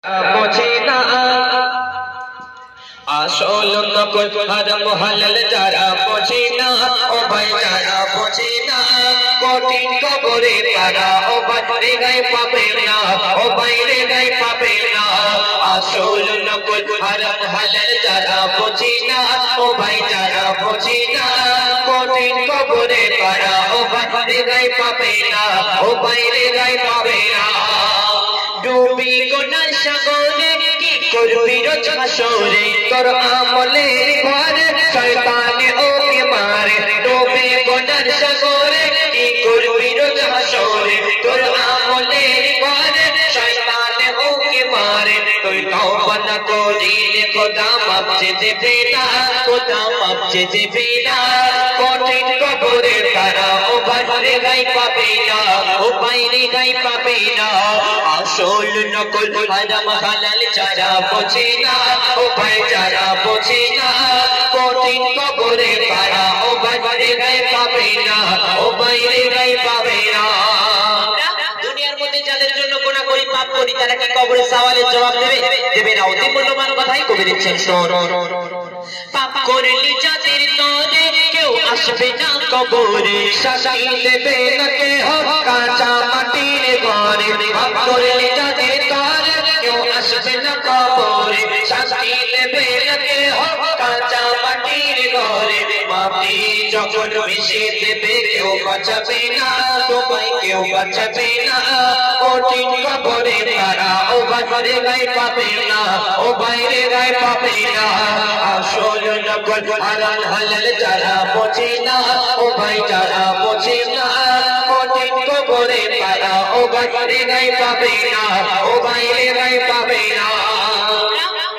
বোঝে না আসল নকল হারাম হালাল যারা বোঝে না ও ভাই যারা বোঝে না কঠিন কবরে তারা ও বাইরে গায়ে পাবে না ও বাইরে গায়ে পাবে না আসল নকল হারাম হালাল যারা বোঝে না ও ভাই যারা বোঝে না কঠিন কবরে তারা ও বাইরে গায়ে পাবে না ও বাইরে গায়ে পাবে না ডুবি গোনার সাগরে কি করবি রোজ হাসরে তোর আমলের ঘরে শয়তানে ওকে মারে ডুবি গোনার সাগরে কি করবি রোজ হাসরে তোর আমলের ঘরে শয়তানে ওকে মারে তুই তওবা না করিলে খোদা মাফ দেবে না খোদা মাফ দেবে না কঠিন কবরে তারা ও বাইরে গায়ে পাবে না ও বাইরে গায়ে পাবে না আসল নকল হারাম হালাল যারা বোঝে না ও ভাই যারা বোঝে না কঠিন কবরে তারা ও বাইরে গায়ে পাবে না ও বাইরে গায়ে পাবে না দুনিয়ার মধ্যে যাদের জন্য গুনাহ করি পাপ করি তারা কি কবরে সওয়ালের জবাব দেবে না অতি মূল্যবান কথাই কবি দিচ্ছেন শোন পাপ করলি যাদের তরে কেউ আসবে না কবরে শাস্তি দেবে না কেহ কাঁচা মাটির ঘরে পাপ করলি যাদের তরে কেউ আসবে না কবরে শাস্তি দেবে না কেহ কাঁচা মাটির ঘরে মাটি যখন মিশে দেবে কেউ বাঁচাবে না তোমায় কেউ বাঁচাবে না কঠিন কবরে তারা ও বাইরে গায়ে পাবে না ও বাইরে গায়ে পাবে না আসল নকল হারাম হালাল যারা বোঝে না ও ভাই যারা বোঝে না কঠিন কবরে তারা ও বাইরে গায়ে পাবে না ও বাইরে গায়ে পাবে না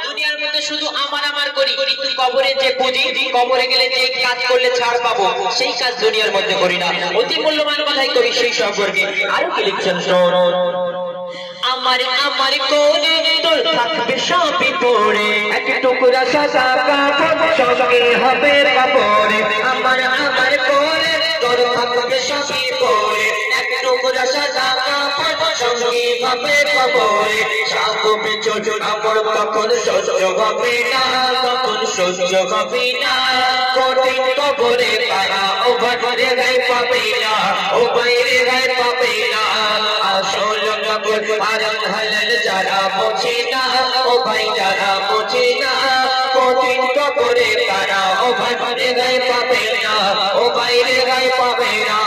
দুনিয়ার মধ্যে শুধু আমার আমার করি কিন্তু কবরে যে পুঁজি কবরে গেলে যে কাজ করলে ছাড় পাবো সেই কাজ দুনিয়ার মধ্যে করি না অতি মূল্যবান কথাই করি সেই সম্পর্কে আরো কি লিখছেন আমার আমার কোলে তোর থাকবে সবই পড়ে এক টুকরা সাদা কাপড় সঙ্গে হবে কাপড়ে আমার আমার কোলে তোর থাকবে সবই পড়ে এক টুকরা সাদা কাপড় সঙ্গে হবে কাপড়ে সাগবে ছোট কাপড় তখন সহ্য হবে না তখন সহ্য হবে না কঠিন কবরে তারা ও বাইরে গায়ে পাবে না ও বাইরে গায়ে পাবে না আসল নকল হারাম হালাল যারা বোঝে না ও ভাই যারা বোঝে না কঠিন কবরে তারা ও বাইরে গায়ে পাবে না ও বাইরে গায়ে পাবে না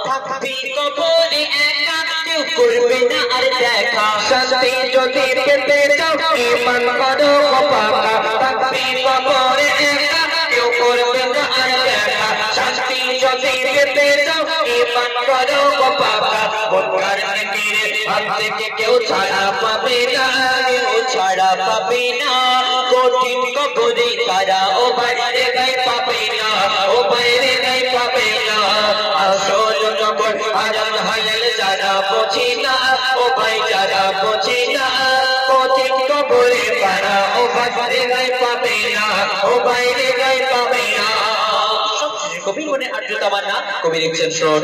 থাকবি কবরে একা কেউ করবে না আর দেখা শান্তি যদি পেতে চাও ঈমান করো পাকা থাকবি কবরে একা কেউ করবে না আর দেখা শান্তি যদি পেতে চাও ঈমান করো পাকা বদকার নেকিরে হাত থেকে কেউ ছাড়া পাবে না কেউ ছাড়া পাবে না কঠিন কবরে তারা ও বাইরে গায়ে পাবে না ও বাইরে গায়ে পাবে না আসল নকল হারাম হালাল যারা বোঝে না ও ভাই যারা বোঝে না কঠিন কবরে তারা ও বাইরে গায়ে পাবে না ও বাইরে গায়ে পাবে না কবি মনে আর্দ্রতা বানা কবি লিখছেন শোন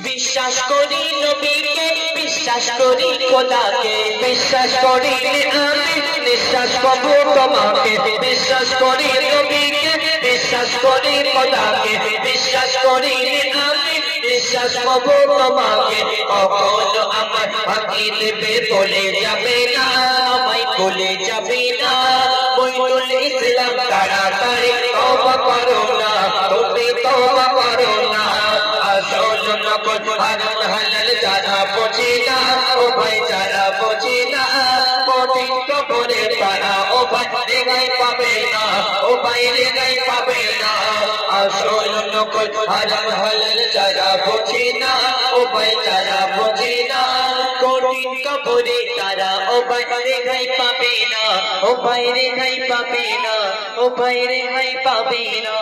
বিশ্বাস করি নবীকে বিশ্বাস করি খোদাকে বিশ্বাস করি আমি বিশ্বাস করব তোমাকে বিশ্বাস করি নবীকে বিশ্বাস করি খোদাকে বিশ্বাস করি আমি বিশ্বাস করব তোমাকে কখনো আমার ফাঁকি দেবে বলে যাবে না আমায় বলে যাবে না বইনুল ইসলাম তাড়াতাড়ি তওবা করো না তুমি তওবা করো না আসল নকল হারাম হালাল যারা বোঝে না ও ভাই যারা বোঝে না কঠিন কবরে তারা ও বাইরে গায়ে পাবে না ও বাইরে গায়ে পাবে না আসল নকল হারাম হালাল যারা বোঝে না ও ভাই যারা বোঝে না কঠিন কবরে তারা ও বাইরে গায়ে পাবে না ও বাইরে গায়ে পাবে না ও বাইরে গায়ে পাবে না